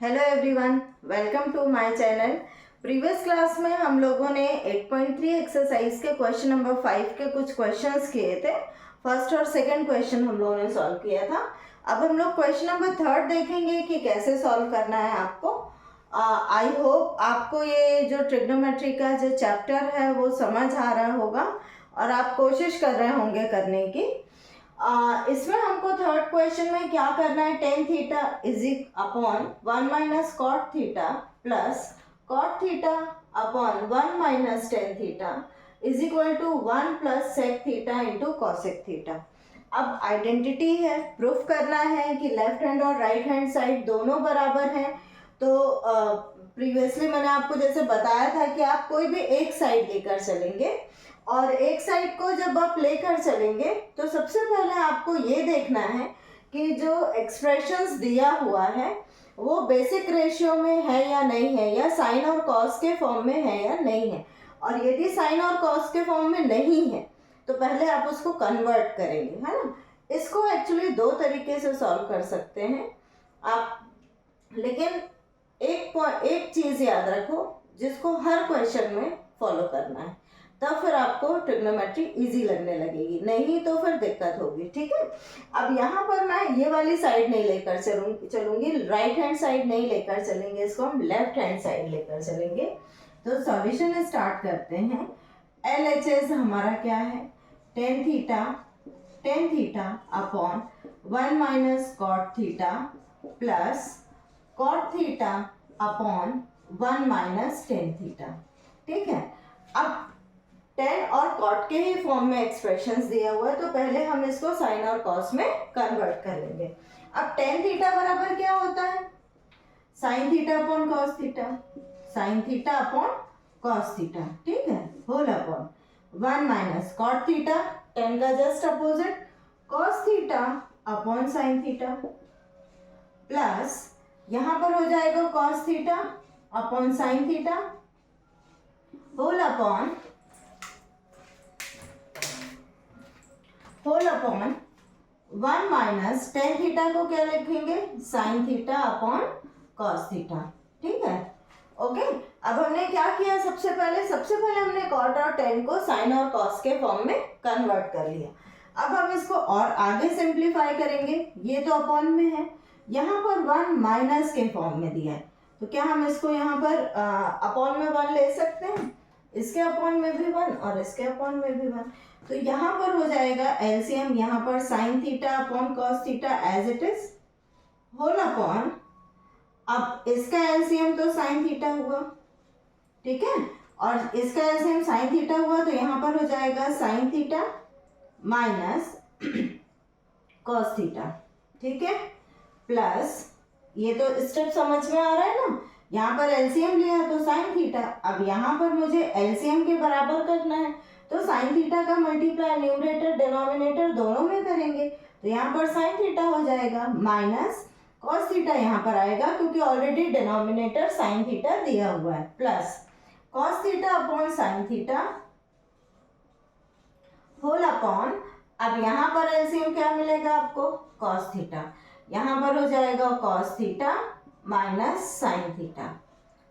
Hello everyone, welcome to my channel. Previous class में हम लोगों ने 8.3 एक्सरसाइज के क्वेश्चन नंबर 5 के कुछ क्वेश्चंस किए थे। फर्स्ट और सेकंड क्वेश्चन हम लोगों ने सॉल्व किया था। अब हम लोग क्वेश्चन नंबर 3 देखेंगे कि कैसे सॉल्व करना है आपको। आई होप आपको ये जो ट्रिग्नोमेट्री का जो चैप्टर है वो समझ आ रहा होगा और आप कोशिश कर रहे होंगे करने की। इसमें हमको थर्ड क्वेश्चन में क्या करना है, tan theta is upon 1 minus cot theta plus cot theta upon 1 minus tan theta is equal to 1 plus sec theta into cosec theta. अब आइडेंटिटी है, प्रूफ करना है कि लेफ्ट हैंड और राइट हैंड साइड दोनों बराबर हैं। तो प्रीवियसली मैंने आपको जैसे बताया था कि आप कोई भी एक साइड लेकर चलेंगे और एक साइड को जब आप लेकर चलेंगे तो सबसे पहले आपको ये देखना है कि जो एक्सप्रेशंस दिया हुआ है वो बेसिक रेशियो में है या नहीं है, या साइन और कॉस के फॉर्म में है या नहीं है। और यदि साइन और कॉस के फॉर्म में नहीं है तो पहले आप उसको कन्वर्ट करेंगे, है ना। इसको एक्चुअली दो तरीके से सॉल्व कर सकते हैं आप, लेकिन एक चीज़ याद रखो जिसको हर क्वेश्चन में फॉलो करना है, तब फिर आपको ट्रिग्नोमेट्री इजी लगने लगेगी, नहीं तो फिर दिक्कत होगी। ठीक है, अब यहाँ पर मैं ये वाली साइड नहीं लेकर चलूंगी, राइट हैंड साइड नहीं लेकर चलेंगे, इसको हम लेफ्ट हैंड साइड लेकर चलेंगे। तो सॉल्यूशन स्टार्ट करते हैं। एल एच एस हमारा क्या है, tan theta upon 1 minus cot theta plus cot theta upon 1 minus tan theta. ठीक है, अब टेन और कॉट के ही फॉर्म में एक्सप्रेशंस दिया हुआ है तो पहले हम इसको साइन और कॉस में कन्वर्ट कर लेंगे। अब टेन थीटा बराबर क्या होता है, sine theta upon cos theta, sine theta upon cos theta. ठीक है, whole upon 1 minus cot theta, tan का just opposite, cos theta upon sine theta plus यहां पर हो जाएगा cos theta upon sine theta whole upon 1 minus tan theta को क्या लिखेंगे, sine theta upon cos theta. ठीक है, ओके। अब हमने क्या किया, सबसे पहले हमने कॉट और टेन को साइन और कॉस के फॉर्म में कन्वर्ट कर लिया। अब हम इसको और आगे सिंप्लीफाई करेंगे, ये तो अपॉन में है, यहाँ पर 1 माइनस के फॉर्म में दिया है तो क्या हम इसको यहाँ पर अपॉन में 1 ले सकते हैं, इसके अपॉन में भी 1 और इसके अपॉन में भी 1। तो यहाँ पर हो जाएगा एलसीएम, यहाँ पर sine theta upon cos theta as it is whole upon, अब इसका एलसीएम तो साइन थीटा हुआ, ठीक है, और इसका एलसीएम साइन थीटा हुआ तो यहाँ पर हो जाएगा sign theta minus cos theta. ठीक है, प्लस ये तो स्टेप समझ में आ रहा है ना, यहाँ पर एलसीएम लिया तो साइन थीटा, अब यहाँ पर मुझे एलसीएम के बराबर करना है तो साइन थीटा का मल्टीप्लाई न्यूमरेटर डिनोमिनेटर दोनों में करेंगे तो यहाँ पर साइन थीटा हो जाएगा माइनस कॉस थीटा यहाँ पर आएगा क्योंकि ऑलरेडी डिनोमिनेटर साइन थीटा दिया हुआ है, plus cos theta upon sine theta whole upon, अब यहाँ पर एलसीएम क्या मिलेगा आपको, कॉस थीटा, यहाँ पर हो जाएगा cos theta minus sine theta.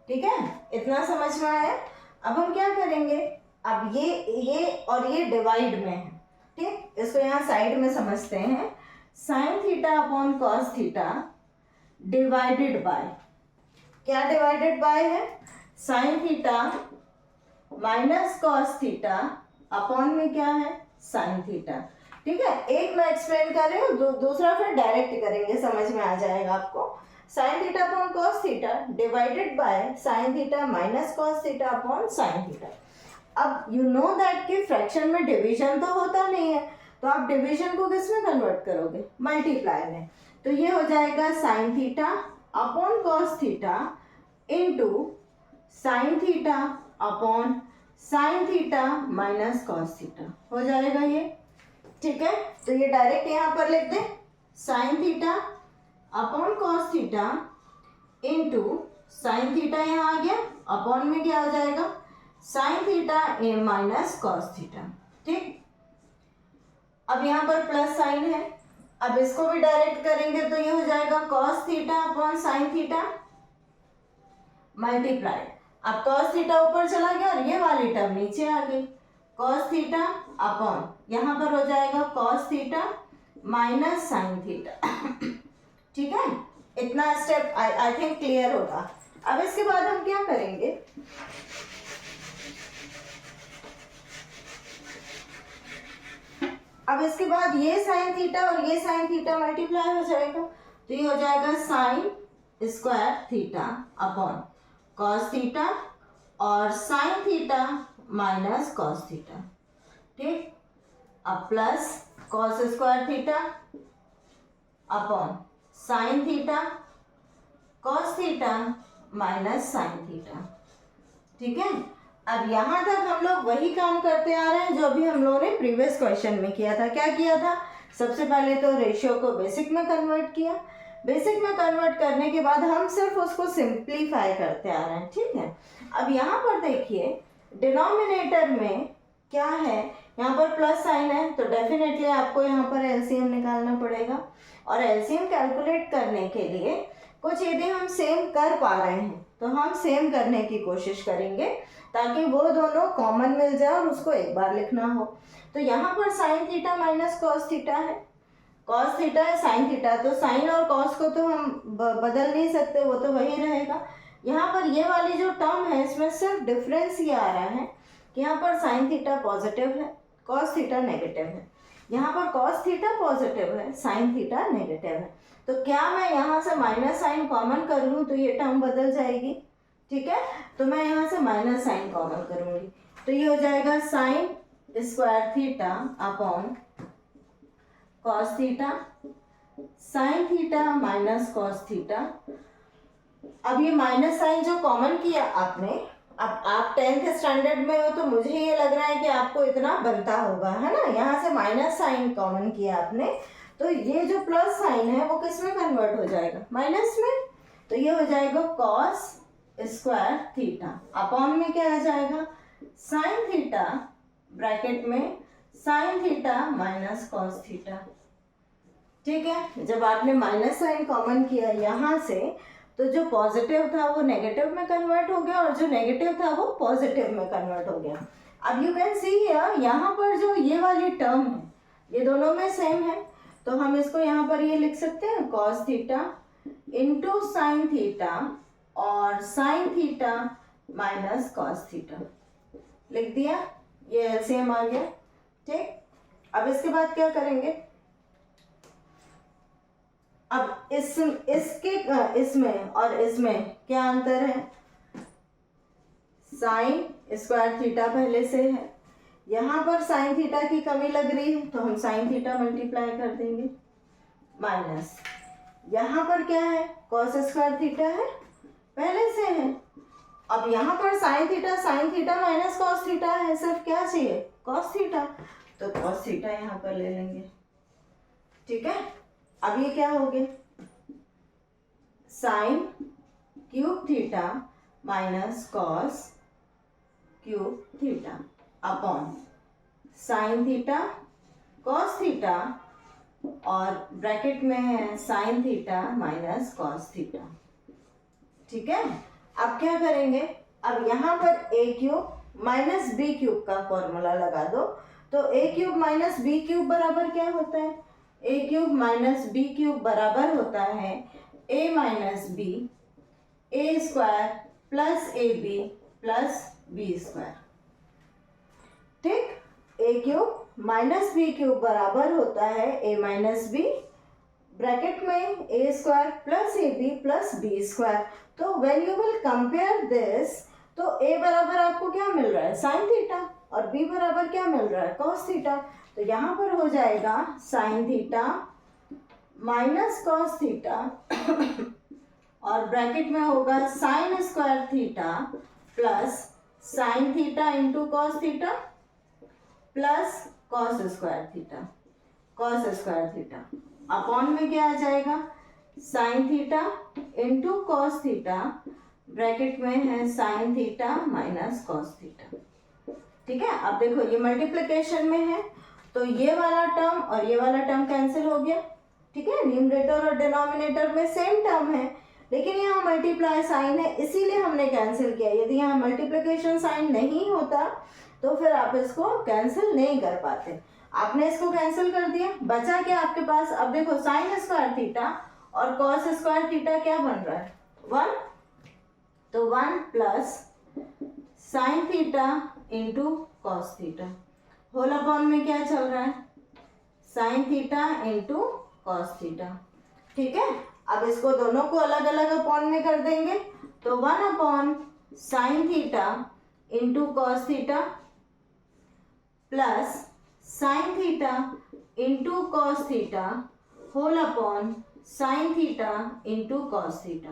ठीक है, इतना समझ में आया। अब हम क्या करेंगे, अब ये और ये डिवाइड में है, ठीक, इसको यहाँ साइड में समझते हैं, sign theta upon cos theta divided by, क्या डिवाइडेड बाय है, sine theta minus cos theta upon में क्या है, साइन थीटा। ठीक है, एक मैं एक्सप्लेन कर रही हूँ, दूसरा फिर डायरेक्ट करेंगे, समझ में आ जाएगा आपको। Sign theta upon cos theta divided by sine theta minus cos theta upon sine theta. अब यू नो दैट कि फ्रैक्शन में डिवीजन तो होता नहीं है तो आप डिवीजन को किस में कन्वर्ट करोगे, मल्टीप्लाई में, तो ये हो जाएगा sign theta upon cos theta into sine theta upon sine theta minus cos theta हो जाएगा ये। ठीक है, तो ये डायरेक्ट यहाँ पर लिख दें, sign theta upon cos theta into sine theta यहाँ आ गया, अपॉन में क्या हो जाएगा, साइन थीटा ए माइनस कॉस थीटा। ठीक, अब यहाँ पर प्लस साइन है, अब इसको भी डायरेक्ट करेंगे तो ये हो जाएगा cos theta upon sine theta multiplied, अब कॉस थीटा ऊपर चला गया और ये वाली टर्म नीचे आ गई, कॉस थीटा अपॉन यहाँ पर हो जाएगा cos theta minus sine theta. ठीक है, इतना स्टेप आई थिंक क्लियर होगा। अब इसके बाद हम क्या करेंगे, अब इसके बाद ये साइन थीटा और ये साइन थीटा मल्टीप्लाई हो जाएगा, तो ये हो जाएगा sine square theta upon cos theta और sine theta minus cos theta. ठीक, अब plus cos square theta upon sine theta cos theta minus sine theta. ठीक है, अब यहाँ तक हम लोग वही काम करते आ रहे हैं जो अभी हम लोगों ने प्रीवियस क्वेश्चन में किया था। क्या किया था, सबसे पहले तो रेशियो को बेसिक में कन्वर्ट किया, बेसिक में कन्वर्ट करने के बाद हम सिर्फ उसको सिंप्लीफाई करते आ रहे हैं। ठीक है, अब यहाँ पर देखिए डिनोमिनेटर में क्या है, यहाँ पर प्लस साइन है तो डेफिनेटली आपको यहाँ पर एलसीएम निकालना पड़ेगा, और एलसीएम कैलकुलेट करने के लिए कुछ यदि हम सेम कर पा रहे हैं तो हम सेम करने की कोशिश करेंगे ताकि वो दोनों कॉमन मिल जाए और उसको एक बार लिखना हो। तो यहाँ पर sine theta minus cos theta है, कॉस थीटा है साइन थीटा, तो साइन और कॉस को तो हम बदल नहीं सकते, वो तो वही रहेगा। यहाँ पर ये वाली जो टर्म है इसमें सिर्फ डिफरेंस ये आ रहा है कि यहाँ पर साइन थीटा पॉजिटिव है, कॉस थीटा नेगेटिव है, यहाँ पर कॉस थीटा पॉजिटिव है, साइन थीटा नेगेटिव है। तो क्या मैं यहाँ से माइनस साइन कॉमन कर लूँ तो ये टर्म बदल जाएगी। ठीक है, तो मैं यहाँ से माइनस साइन कॉमन करूँगी, तो ये हो जाएगा sine square theta upon cos theta sine theta minus cos theta. अब ये माइनस साइन जो कॉमन किया आपने, अब आप 10th स्टैंडर्ड में हो तो मुझे ये लग रहा है कि आपको इतना बनता होगा, है ना। यहाँ से माइनस साइन कॉमन किया आपने, तो ये जो प्लस साइन है वो किस में कन्वर्ट हो जाएगा, माइनस में, तो ये हो जाएगा कॉस स्क्वायर थीटा अपॉन में क्या आ जाएगा साइन थीटा ब्रैकेट में sign theta minus cos theta. ठीक है, जब आपने माइनस साइन कॉमन किया यहाँ से तो जो पॉजिटिव था वो नेगेटिव में कन्वर्ट हो गया और जो नेगेटिव था वो पॉजिटिव में कन्वर्ट हो गया। अब यू कैन सी हियर, यहाँ पर जो ये वाली टर्म है ये दोनों में सेम है, तो हम इसको यहाँ पर ये लिख सकते हैं cos theta into sine theta और sine theta minus cos theta, लिख दिया, ये एलसीएम आ गया। ठीक, अब इसके बाद क्या करेंगे, अब इसमें और इसमें क्या अंतर है, साइन स्क्वायर थीटा पहले से है, यहाँ पर साइन थीटा की कमी लग रही है तो हम साइन थीटा मल्टीप्लाई कर देंगे, माइनस यहाँ पर क्या है कॉस स्क्वायर थीटा है पहले से है, अब यहाँ पर sine theta minus cos theta है, सिर्फ क्या चाहिए कॉस थीटा, तो कॉस थीटा यहाँ पर ले लेंगे। ठीक है, अब ये क्या हो गया sine cube theta minus cos cube theta upon sine theta cos theta और ब्रैकेट में है sine theta minus cos theta. ठीक है, अब क्या करेंगे, अब यहाँ पर A cube minus B cube का फॉर्मूला लगा दो, तो A cube minus B cube बराबर क्या होता है, A cube minus B cube बराबर होता है A minus B, A square plus A B plus B square. ठीक, A cube minus B cube बराबर होता है ए माइनस बी ब्रैकेट में A square plus A B plus B square. तो when you will compare this, तो A बराबर आपको क्या मिल रहा है साइन थीटा और बी बराबर क्या मिल रहा है कॉस थीटा, तो यहाँ पर हो जाएगा sign theta minus cos theta और ब्रैकेट में होगा sign square theta plus sine theta into cos theta plus cos square theta upon में क्या आ जाएगा sign theta into cos theta bracket में है sine theta minus cos theta. ठीक है, अब देखो ये मल्टीप्लिकेशन में है तो ये वाला टर्म और ये वाला टर्म कैंसिल हो गया। ठीक है, न्यूमरेटर और डिनोमिनेटर में सेम टर्म है, लेकिन यहाँ मल्टीप्लाई साइन है इसीलिए हमने कैंसिल किया। यदि यहाँ मल्टीप्लिकेशन साइन नहीं होता तो फिर आप इसको कैंसिल नहीं कर पाते। आपने इसको कैंसिल कर दिया, बचा क्या आपके पास? अब देखो साइन स्क्वायर थीटा और कॉस स्क्वायर थीटा क्या बन रहा है? 1, तो 1 plus sine theta into cos theta, whole upon में क्या चल रहा है? Sine theta into cos theta. ठीक है, अब इसको दोनों को अलग अलग अपॉन में कर देंगे, तो 1 upon sine theta into cos theta plus sine theta into cos theta whole upon sine theta into cos theta.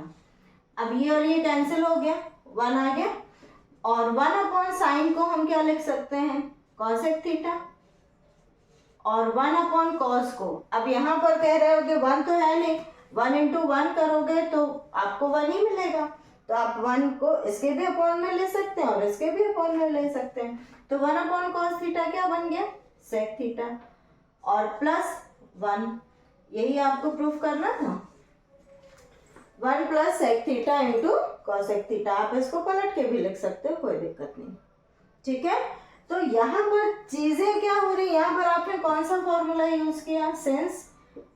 अब ये और ये कैंसिल हो गया, 1 आ गया, और 1 अपॉन साइन को हम क्या लिख सकते हैं? कॉसेक थीटा, और 1 अपॉन कॉस को, अब यहाँ पर कह रहे हो कि 1 तो है नहीं, 1 इंटू 1 करोगे तो आपको 1 ही मिलेगा, तो आप 1 को इसके भी अपॉन में ले सकते हैं और इसके भी अपॉन में ले सकते हैं। तो 1 अपॉन कॉस थीटा क्या बन गया? सेक थीटा, और प्लस 1, यही आपको प्रूफ करना था। 1 plus sec theta into cosec theta, आप इसको पलट के भी लिख सकते हो, कोई दिक्कत नहीं। ठीक है, तो यहाँ पर चीजें क्या हो रही है? यहाँ पर आपने कौन सा फॉर्मूला यूज किया? Since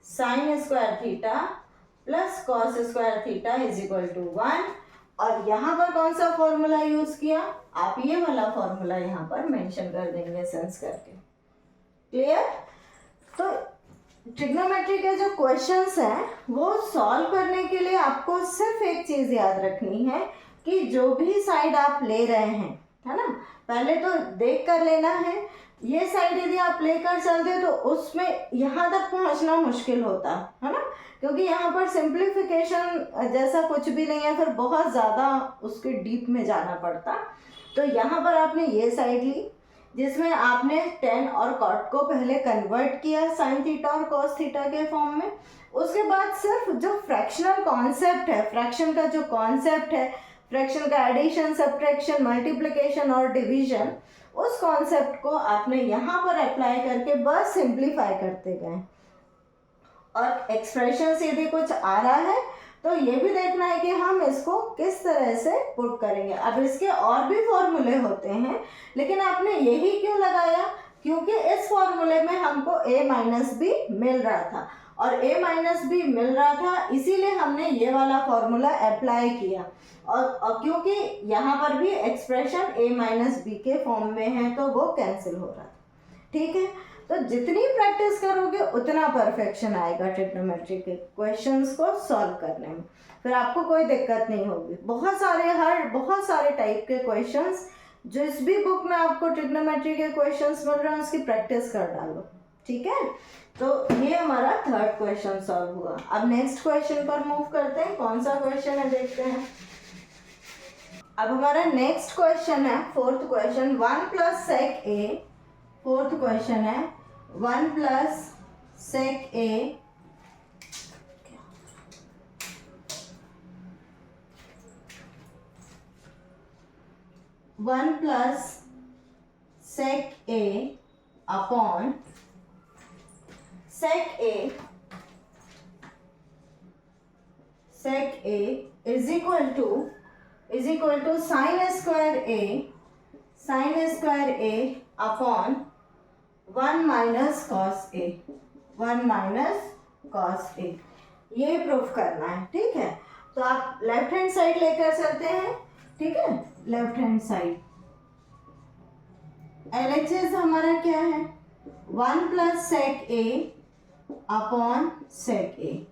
sine square theta plus cos square theta is equal to 1, और यहाँ पर कौन सा फॉर्मूला यूज किया? आप ये वाला फॉर्मूला यहाँ पर मेंशन कर देंगे सेंस करके। क्लियर? तो ट्रिग्नोमेट्री के जो क्वेश्चंस हैं वो सॉल्व करने के लिए आपको सिर्फ एक चीज याद रखनी है कि जो भी साइड आप ले रहे हैं, है ना, पहले तो देख कर लेना है। ये साइड यदि आप लेकर चलते हो तो उसमें यहाँ तक पहुँचना मुश्किल होता है ना, क्योंकि यहाँ पर सिंप्लीफिकेशन जैसा कुछ भी नहीं है, फिर बहुत ज़्यादा उसके डीप में जाना पड़ता। तो यहाँ पर आपने ये साइड ली जिसमें आपने टेन और कॉट को पहले कन्वर्ट किया साइन थीटा और कॉस थीटा के फॉर्म में। उसके बाद सिर्फ जो फ्रैक्शनल कॉन्सेप्ट है, फ्रैक्शन का जो कॉन्सेप्ट है, फ्रैक्शन का एडिशन, सब्ट्रैक्शन, मल्टीप्लिकेशन और डिवीजन, उस कॉन्सेप्ट को आपने यहाँ पर अप्लाई करके बस सिंप्लीफाई करते गए। और एक्सप्रेशन से यदि कुछ आ रहा है तो ये भी देखना है कि हम इसको किस तरह से पुट करेंगे। अब इसके और भी फॉर्मूले होते हैं, लेकिन आपने यही क्यों लगाया? क्योंकि इस फॉर्मूले में हमको a माइनस बी मिल रहा था, और a माइनस बी मिल रहा था इसीलिए हमने ये वाला फॉर्मूला अप्लाई किया। और क्योंकि यहाँ पर भी एक्सप्रेशन a माइनस बी के फॉर्म में है तो वो कैंसिल हो रहा था। ठीक है, तो जितनी प्रैक्टिस करोगे उतना परफेक्शन आएगा ट्रिग्नोमेट्री के क्वेश्चंस को सॉल्व करने में, फिर आपको कोई दिक्कत नहीं होगी। बहुत सारे टाइप के क्वेश्चंस जिस भी बुक में आपको ट्रिग्नोमेट्री के क्वेश्चंस मिल रहे हैं उसकी प्रैक्टिस कर डालो। ठीक है, तो ये हमारा थर्ड क्वेश्चन सॉल्व हुआ। अब नेक्स्ट क्वेश्चन पर मूव करते हैं। कौन सा क्वेश्चन है देखते हैं। अब हमारा नेक्स्ट क्वेश्चन है fourth question, 1 plus sec A. Fourth question है 1 plus sec A one plus sec A upon sec A is equal to sine square A upon 1 minus cos A, 1 minus cos A, ये proof करना है। ठीक है, तो आप left hand side लेकर चलते हैं। ठीक है, लेफ्ट हैंड साइड LHS हमारा क्या है? 1 plus sec A upon sec A.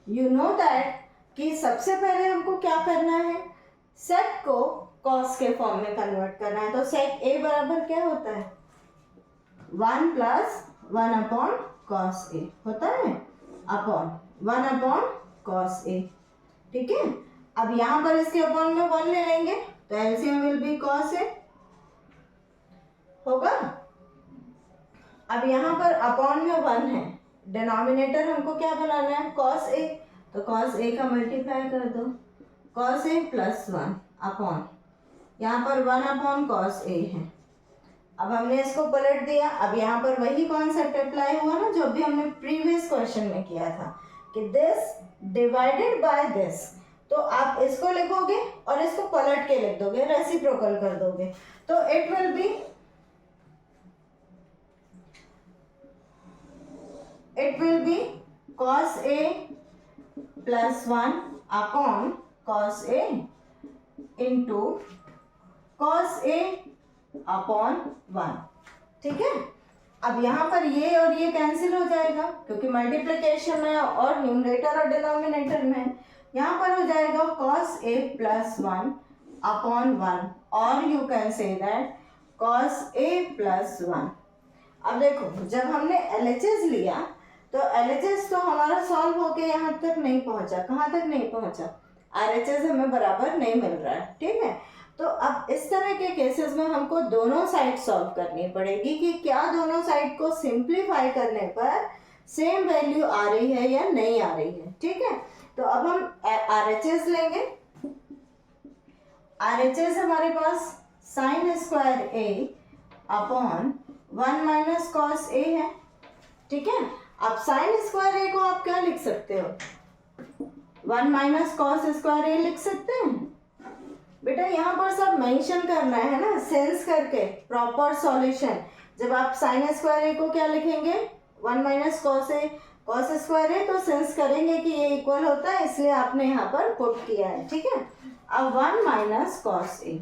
You know that कि सबसे पहले हमको क्या करना है? सेक को कॉस के फॉर्म में कन्वर्ट करना है। तो सेक ए बराबर क्या होता है? 1 प्लस 1 अपॉन कॉस ए होता है, अपॉन 1 अपॉन कॉस ए। ठीक है, अब यहाँ पर इसके अपॉन में 1 ले लेंगे तो LCM will be cos A होगा। अब यहाँ पर अपॉन में 1 है, डिनोमिनेटर हमको क्या बनाना है? कॉस ए, तो कॉस ए का मल्टीप्लाई कर दो, कॉस ए प्लस 1 अपॉन, यहाँ पर 1 अपॉन कॉस ए है। अब हमने इसको पलट दिया। अब यहाँ पर वही कॉन्सेप्ट अप्लाई हुआ ना जो अभी हमने प्रीवियस क्वेश्चन में किया था कि दिस डिवाइडेड बाय दिस, तो आप इसको लिखोगे और इसको पलट के लिख दोगे, रेसिप्रोकल कर दोगे, तो it will be cos A plus 1 upon cos A into cos A upon 1। ठीक है, अब यहाँ पर ये और ये कैंसिल हो जाएगा क्योंकि मल्टीप्लिकेशन है और न्यूमरेटर और डिनोमिनेटर में। यहाँ पर हो जाएगा cos A प्लस 1 अपॉन 1 और you can say that cos A plus 1। अब देखो, जब हमने LHS लिया तो LHS तो हमारा सॉल्व होके यहाँ तक नहीं पहुँचा। कहाँ तक नहीं पहुँचा? RHS हमें बराबर नहीं मिल रहा है। ठीक है, तो अब इस तरह के केसेस में हमको दोनों साइड सॉल्व करनी पड़ेगी कि क्या दोनों साइड को सिंप्लीफाई करने पर सेम वैल्यू आ रही है या नहीं आ रही है। ठीक है, तो अब हम RHS लेंगे। RHS हमारे पास sine square A upon 1 minus cos A है। ठीक है, अब साइन स्क्वायर A को आप क्या लिख सकते हो? 1 माइनस कॉस स्क्वायर A लिख सकते हैं। बेटा यहाँ पर सब मेंशन करना है ना, सेंस करके प्रॉपर सॉल्यूशन। जब आप साइन स्क्वायर A को क्या लिखेंगे? 1 minus cos A, cos square A, तो सेंस करेंगे कि ये इक्वल होता है, इसलिए आपने यहाँ पर पुट किया है। ठीक है, अब 1 माइनस कॉस A।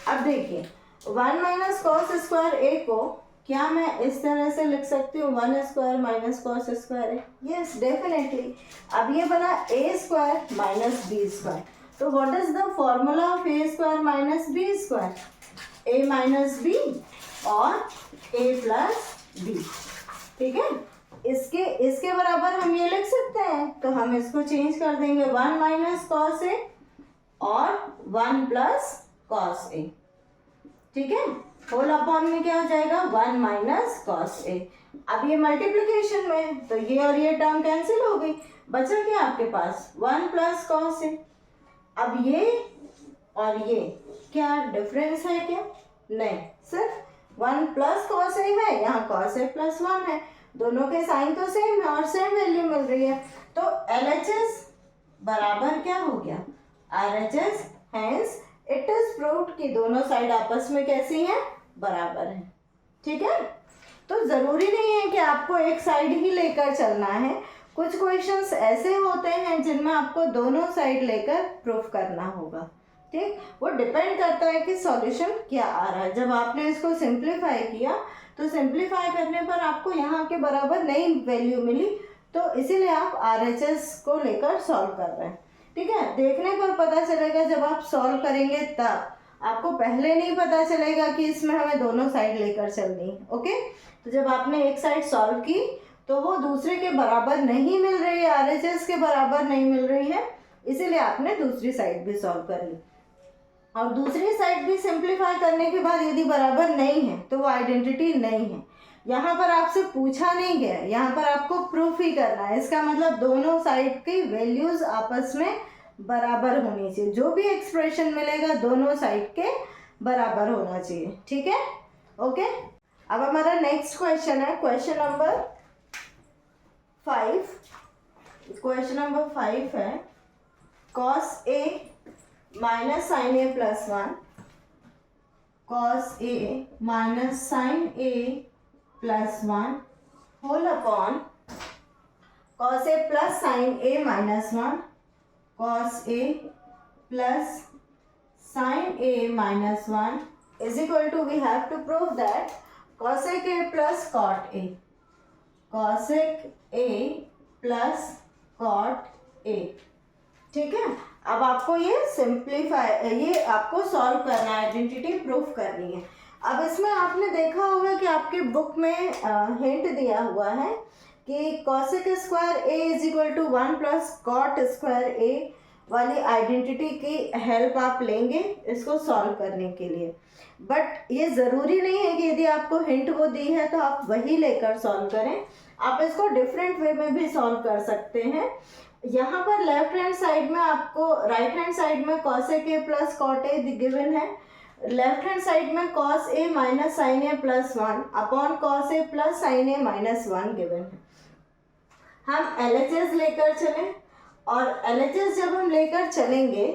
अब देखिए 1 माइनस कॉस स्क्वायर A को क्या मैं इस तरह से लिख सकती हूँ? 1 square minus cos square A। Yes, definitely. अब ये बना A square minus B square. तो what is the formula of A square minus B square? A minus B और A प्लस B। ठीक है, इसके बराबर हम ये लिख सकते हैं, तो हम इसको चेंज कर देंगे 1 माइनस कॉस A और 1 प्लस कॉस A। ठीक है, होल अपॉन में क्या हो जाएगा? 1 माइनस कॉस A। अब ये मल्टीप्लिकेशन में, तो ये और ये टर्म कैंसिल हो गई, बचा क्या आपके पास? 1 प्लस कॉस A। अब ये और ये क्या डिफरेंस है क्या? नहीं, सिर्फ 1 प्लस कॉस A है, यहाँ कॉस A प्लस 1 है, दोनों के साइन तो सेम है और सेम वैल्यू मिल रही है। तो LHS बराबर क्या हो गया? RHS। Hence it is proved कि दोनों साइड आपस में कैसी हैं? बराबर है। ठीक है, तो ज़रूरी नहीं है कि आपको एक साइड ही लेकर चलना है। कुछ क्वेश्चंस ऐसे होते हैं जिनमें आपको दोनों साइड लेकर प्रूफ करना होगा। ठीक, वो डिपेंड करता है कि सॉल्यूशन क्या आ रहा है। जब आपने इसको सिंप्लीफाई किया तो सिंप्लीफाई करने पर आपको यहाँ के बराबर नई वैल्यू मिली, तो इसीलिए आप RHS को लेकर सॉल्व कर रहे हैं। ठीक है, देखने पर पता चलेगा, जब आप सॉल्व करेंगे तब। आपको पहले नहीं पता चलेगा कि इसमें हमें दोनों साइड लेकर चलनी है। ओके, तो जब आपने एक साइड सॉल्व की तो वो दूसरे के बराबर नहीं मिल रही है, RHS के बराबर नहीं मिल रही है, इसीलिए आपने दूसरी साइड भी सॉल्व कर ली। और दूसरी साइड भी सिंप्लीफाई करने के बाद यदि बराबर नहीं है तो वो आइडेंटिटी नहीं है। यहाँ पर आपसे पूछा नहीं गया, यहाँ पर आपको प्रूफ ही करना है। इसका मतलब दोनों साइड की वैल्यूज आपस में बराबर होनी चाहिए। जो भी एक्सप्रेशन मिलेगा दोनों साइड के बराबर होना चाहिए। ठीक है, ओके। अब हमारा नेक्स्ट क्वेश्चन है क्वेश्चन नंबर 5। क्वेश्चन नंबर 5 है cos A minus sine A plus 1, cos A minus sine A plus 1 whole upon cos A plus sine A minus 1, cos A plus sine A minus 1 is equal to, we have to prove that cosec A plus cot A, cosec A plus cot A। ठीक है, अब आपको ये simplify, ये आपको solve करना है, identity proof करनी है। अब इसमें आपने देखा होगा कि आपके बुक में हिंट दिया हुआ है कि cosec square A is equal to 1 plus cot square A वाली आइडेंटिटी की हेल्प आप लेंगे इसको सॉल्व करने के लिए। बट ये ज़रूरी नहीं है कि यदि आपको हिंट वो दी है तो आप वही लेकर सॉल्व करें, आप इसको डिफरेंट वे में भी सॉल्व कर सकते हैं। यहाँ पर लेफ्ट हैंड साइड में आपको, राइट हैंड साइड में cosec A plus cot A given है, लेफ्ट हैंड साइड में cos A minus sine A plus 1 upon cos A plus sine A minus 1 given है। हम LHS लेकर चलें और LHS जब हम लेकर चलेंगे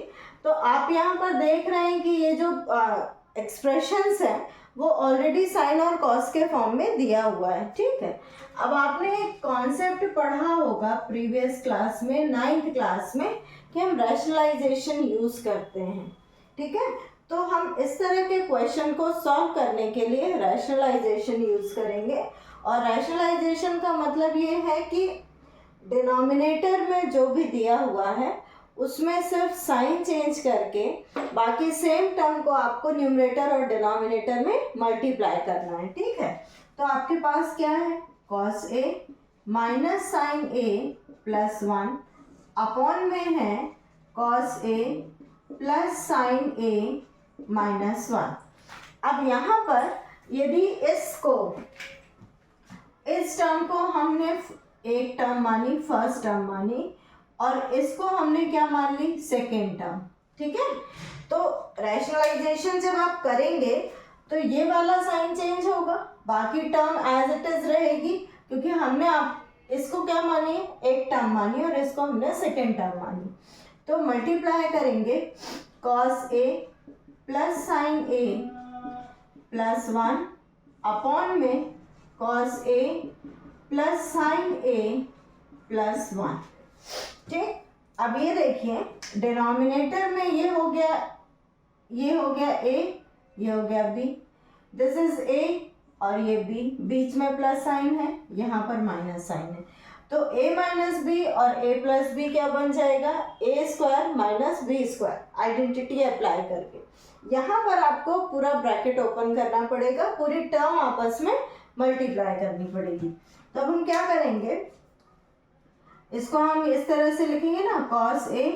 तो आप यहाँ पर देख रहे हैं कि ये जो एक्सप्रेशंस हैं वो ऑलरेडी साइन और कॉस के फॉर्म में दिया हुआ है, ठीक है। अब आपने एक कॉन्सेप्ट पढ़ा होगा प्रीवियस क्लास में, 9th क्लास में, कि हम रैशनलाइजेशन यूज़ करते हैं, ठीक है। तो हम इस तरह के क्वेश्चन को सॉल्व करने के लिए रैशनलाइजेशन यूज़ करेंगे। और रैशनलाइजेशन का मतलब ये है कि डिनोमिनेटर में जो भी दिया हुआ है उसमें सिर्फ साइन चेंज करके बाकी सेम टर्म को आपको न्यूमरेटर और डिनोमिनेटर में मल्टीप्लाई करना है, ठीक है। तो आपके पास क्या है, cos A minus sine A plus 1 upon में है cos A plus sine A minus 1। अब यहाँ पर यदि इस टर्म को हमने एक टर्म मानी, फर्स्ट टर्म मानी, और इसको हमने क्या मान ली, सेकेंड टर्म, ठीक है। तो रैशनलाइजेशन जब आप करेंगे तो ये वाला साइन चेंज होगा, बाकी टर्म एज इट इज रहेगी, क्योंकि हमने आप इसको क्या मानी, एक टर्म मानी, और इसको हमने सेकेंड टर्म मानी। तो मल्टीप्लाई करेंगे cos A plus sine A plus 1 upon में cos A plus sine A plus 1, ठीक। अब ये देखिए डिनोमिनेटर में ये हो गया A, ये हो गया B, दिस इज A और ये B, बीच में प्लस साइन है, यहाँ पर माइनस साइन है। तो A माइनस बी और A प्लस बी क्या बन जाएगा, A square minus B square, identity apply करके। यहाँ पर आपको पूरा ब्रैकेट ओपन करना पड़ेगा, पूरी टर्म आपस में मल्टीप्लाई करनी पड़ेगी। तो अब हम क्या करेंगे, इसको हम इस तरह से लिखेंगे ना, cos A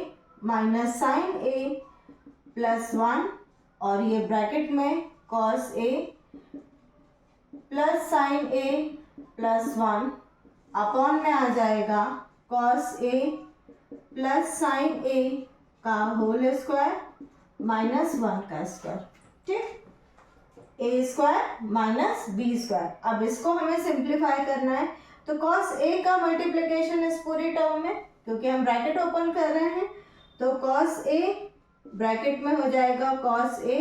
minus sine A plus 1, और ये ब्रैकेट में cos A plus sine A plus 1 upon में आ जाएगा cos A plus sine A का होल स्क्वायर माइनस 1 का स्क्वायर, ठीक। A square minus B square. अब इसको हमें सिंप्लीफाई करना है, तो cos A का मल्टीप्लिकेशन इस पूरी टर्म में, क्योंकि हम ब्रैकेट ओपन कर रहे हैं, तो cos A ब्रैकेट में हो जाएगा cos A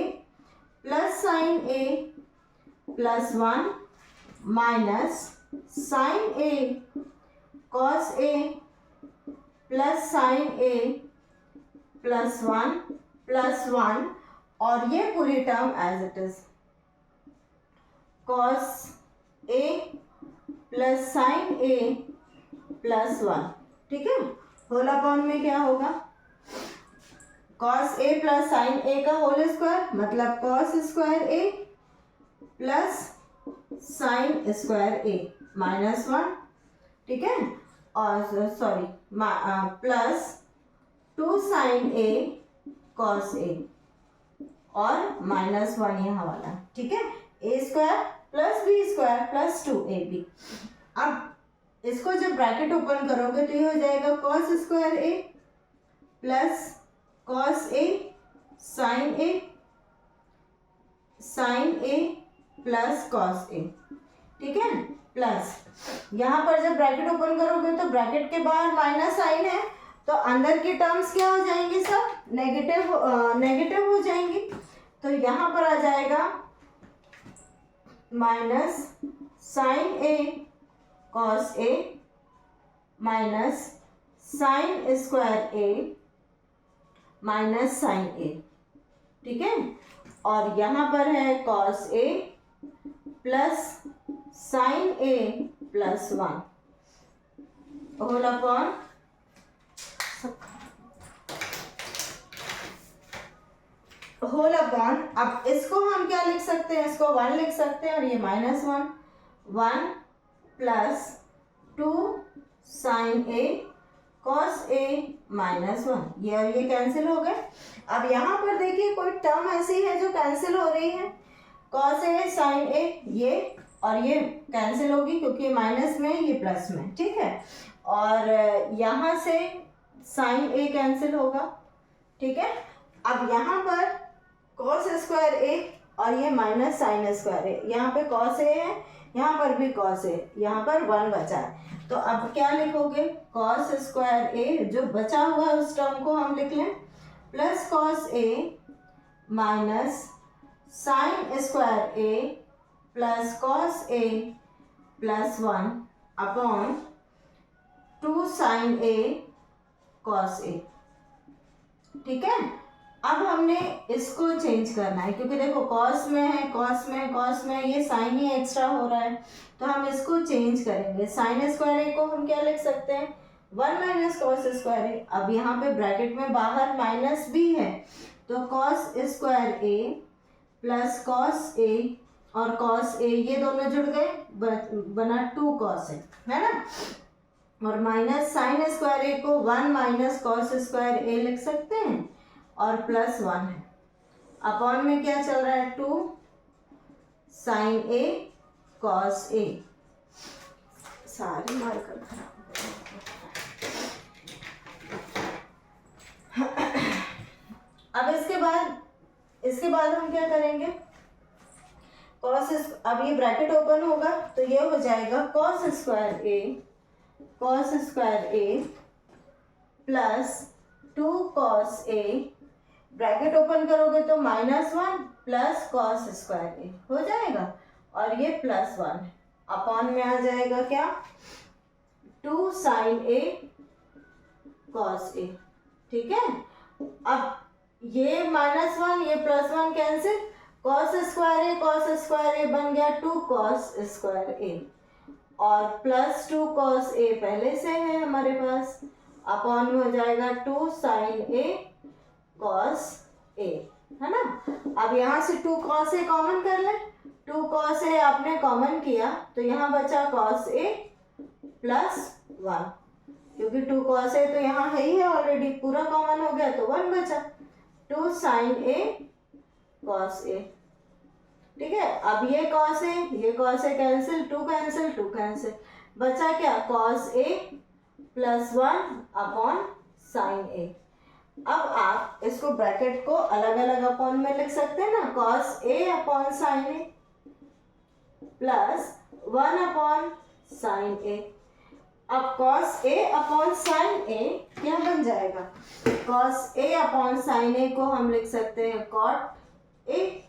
plus sine A plus 1 minus sine A cos A plus sine A plus 1 plus 1, और ये पूरी term as it is cos A plus sine A plus 1, ठीक है। होल अपॉन में क्या होगा, cos A plus sine A का whole square, मतलब cos square A plus sine square A minus 1, ठीक है, और sorry plus 2 sine A cos A और माइनस 1 यहाँ वाला, ठीक है। A square plus B square plus 2AB। अब इसको जब ब्रैकेट ओपन करोगे तो ये हो जाएगा cos square A plus cos A sine A plus cos A, ठीक है, प्लस यहाँ पर जब ब्रैकेट ओपन करोगे तो ब्रैकेट के बाहर माइनस साइन है, तो अंदर की टर्म्स क्या हो जाएंगी, सब नेगेटिव हो जाएंगी। तो यहाँ पर आ जाएगा minus sine A cos A minus sine square A minus sine A, ठीक है। और यहाँ पर है cos A plus sine A plus 1 whole upon whole upon. अब इसको हम क्या लिख सकते हैं, इसको 1 लिख सकते हैं, और ये minus 1 plus 2 sine A cos A minus 1, ये और ये कैंसिल हो गए। अब यहाँ पर देखिए कोई टर्म ऐसी है जो कैंसिल हो रही है, cos A साइन A, ये और ये कैंसिल होगी क्योंकि माइनस में ये प्लस में, ठीक है। और यहाँ से साइन A कैंसिल होगा, ठीक है। अब यहाँ पर cos स्क्वायर A और ये माइनस साइन स्क्वायर A, यहाँ पे cos A है, यहाँ पर भी cos A, यहाँ पर 1 बचा है। तो अब क्या लिखोगे, कॉस स्क्वायर ए, जो बचा हुआ है उस टर्म को हम लिख लें, plus cos A minus sine square A plus cos A plus 1 upon 2 sign A cos A. ठीक है, अब हमने इसको चेंज करना है, क्योंकि देखो कॉस में है, कॉस में, कॉस में, ये साइन ही एक्स्ट्रा हो रहा है, तो हम इसको चेंज करेंगे। साइन स्क्वायर ए को हम क्या लिख सकते हैं, 1 माइनस कॉस स्क्वायर ए। अब यहाँ पे ब्रैकेट में बाहर माइनस भी है, तो cos square A plus cos A और कॉस ए, ये दोनों जुड़ गए, बना 2 कॉस है ना, और माइनस साइन स्क्वायर ए को 1 माइनस कॉस स्क्वायर ए लिख सकते हैं, और प्लस 1 है, अपॉन में क्या चल रहा है, 2 साइन ए कॉस ए। सारे मार्कर खराब। अब इसके बाद हम क्या करेंगे, कॉस, अब ये ब्रैकेट ओपन होगा तो ये हो जाएगा cos square A plus 2 cos A, bracket open करोगे तो -1 प्लस कॉस स्क्वायर ए हो जाएगा, और ये प्लस 1 है, अपॉन में आ जाएगा क्या, 2 साइन ए कॉस ए। ठीक है, अब ये -1 ये +1 कैंसिल, कॉस स्क्वायर ए बन गया 2 कॉस स्क्वायर ए, और प्लस 2 कॉस ए पहले से है हमारे पास, अपॉन में हो जाएगा 2 साइन ए कॉस ए, है ना। अब यहाँ से 2 कॉस ए कॉमन कर ले, 2 कॉस ए आपने कॉमन किया तो यहाँ बचा कॉस ए प्लस 1, क्योंकि 2 कॉस ए तो यहाँ है ही है ऑलरेडी, पूरा कॉमन हो गया तो 1 बचा, 2 साइन ए कॉस ए। ठीक है, अब ये cos A cancel, 2 cancel, 2 cancel, बचा क्या, cos A plus 1 upon sine A. अब आप इसको ब्रैकेट को अलग अलग अपॉन में लिख सकते हैं ना, cos A upon sine A plus 1 upon sine A. अब cos A upon sine A क्या बन जाएगा, cos A upon sine A को हम लिख सकते हैं cot A,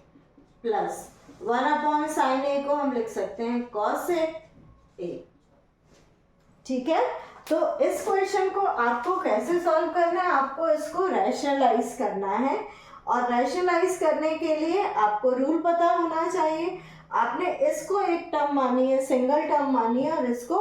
plus 1 upon sine A को हम लिख सकते हैं कॉस ए। ठीक है, तो इस क्वेश्चन को आपको कैसे सॉल्व करना है, आपको इसको रैशनलाइज करना है, और रैशनलाइज करने के लिए आपको रूल पता होना चाहिए। आपने इसको एक टर्म मानी है, सिंगल टर्म मानी है, और इसको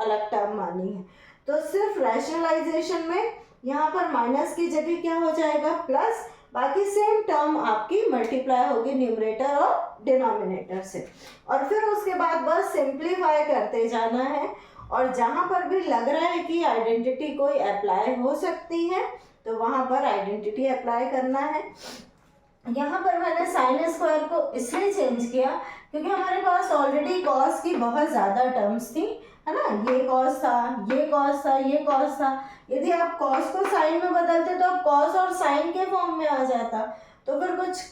अलग टर्म मानी है, तो सिर्फ रैशनलाइजेशन में यहाँ पर माइनस की जगह क्या हो जाएगा, प्लस, बाकी सेम टर्म आपकी मल्टीप्लाई होगी न्यूमरेटर और डिनोमिनेटर से, और फिर उसके बाद बस सिंप्लीफाई करते जाना है, और जहाँ पर भी लग रहा है कि आइडेंटिटी कोई अप्लाई हो सकती है तो वहाँ पर आइडेंटिटी अप्लाई करना है। यहाँ पर मैंने साइन स्क्वायर को इसलिए चेंज किया क्योंकि हमारे पास ऑलरेडी कॉस की बहुत ज़्यादा टर्म्स थी, है ना, ये कॉस था, ये कॉस था, ये कॉस था। यदि आप कॉस को साइन में बदलते तो अब कॉस और साइन के फॉर्म में आ जाता, तो फिर कुछ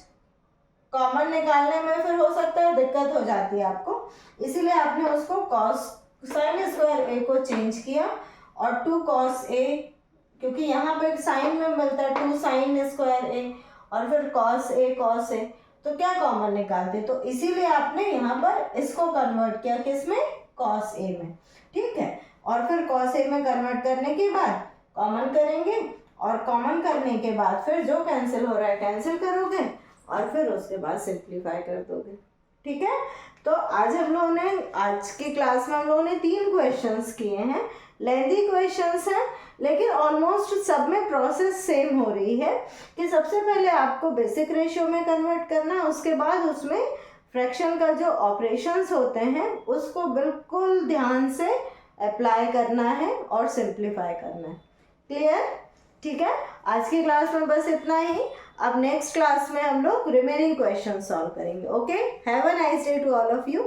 कॉमन निकालने में फिर हो सकता है दिक्कत हो जाती है आपको, इसीलिए आपने उसको कॉस साइन स्क्वायर ए को चेंज किया, और 2 कॉस ए, क्योंकि यहाँ पे साइन में मिलता है 2 साइन स्क्वायर ए, और फिर कॉस ए, तो क्या कॉमन निकालते, तो इसीलिए आपने यहाँ पर इसको कन्वर्ट किया किसमें, कॉस ए में। ठीक है, और फिर कॉस ए में कन्वर्ट करने के बाद कॉमन करेंगे, और कॉमन करने के बाद फिर जो कैंसिल हो रहा है कैंसिल करोगे, और फिर उसके बाद सिंप्लीफाई कर दोगे। ठीक है, तो आज की क्लास में हम लोगों ने 3 क्वेश्चंस किए हैं, लेंथी क्वेश्चंस हैं, लेकिन ऑलमोस्ट सब में प्रोसेस सेम हो रही है कि सबसे पहले आपको बेसिक रेशियो में कन्वर्ट करना है, उसके बाद उसमें फ्रैक्शन का जो ऑपरेशंस होते हैं उसको बिल्कुल ध्यान से अप्लाई करना है और सिंप्लीफाई करना है। क्लियर? ठीक है, आज की क्लास में बस इतना ही। अब नेक्स्ट क्लास में हम लोग रिमेनिंग क्वेश्चन सॉल्व करेंगे। Okay, have a nice day to all of you.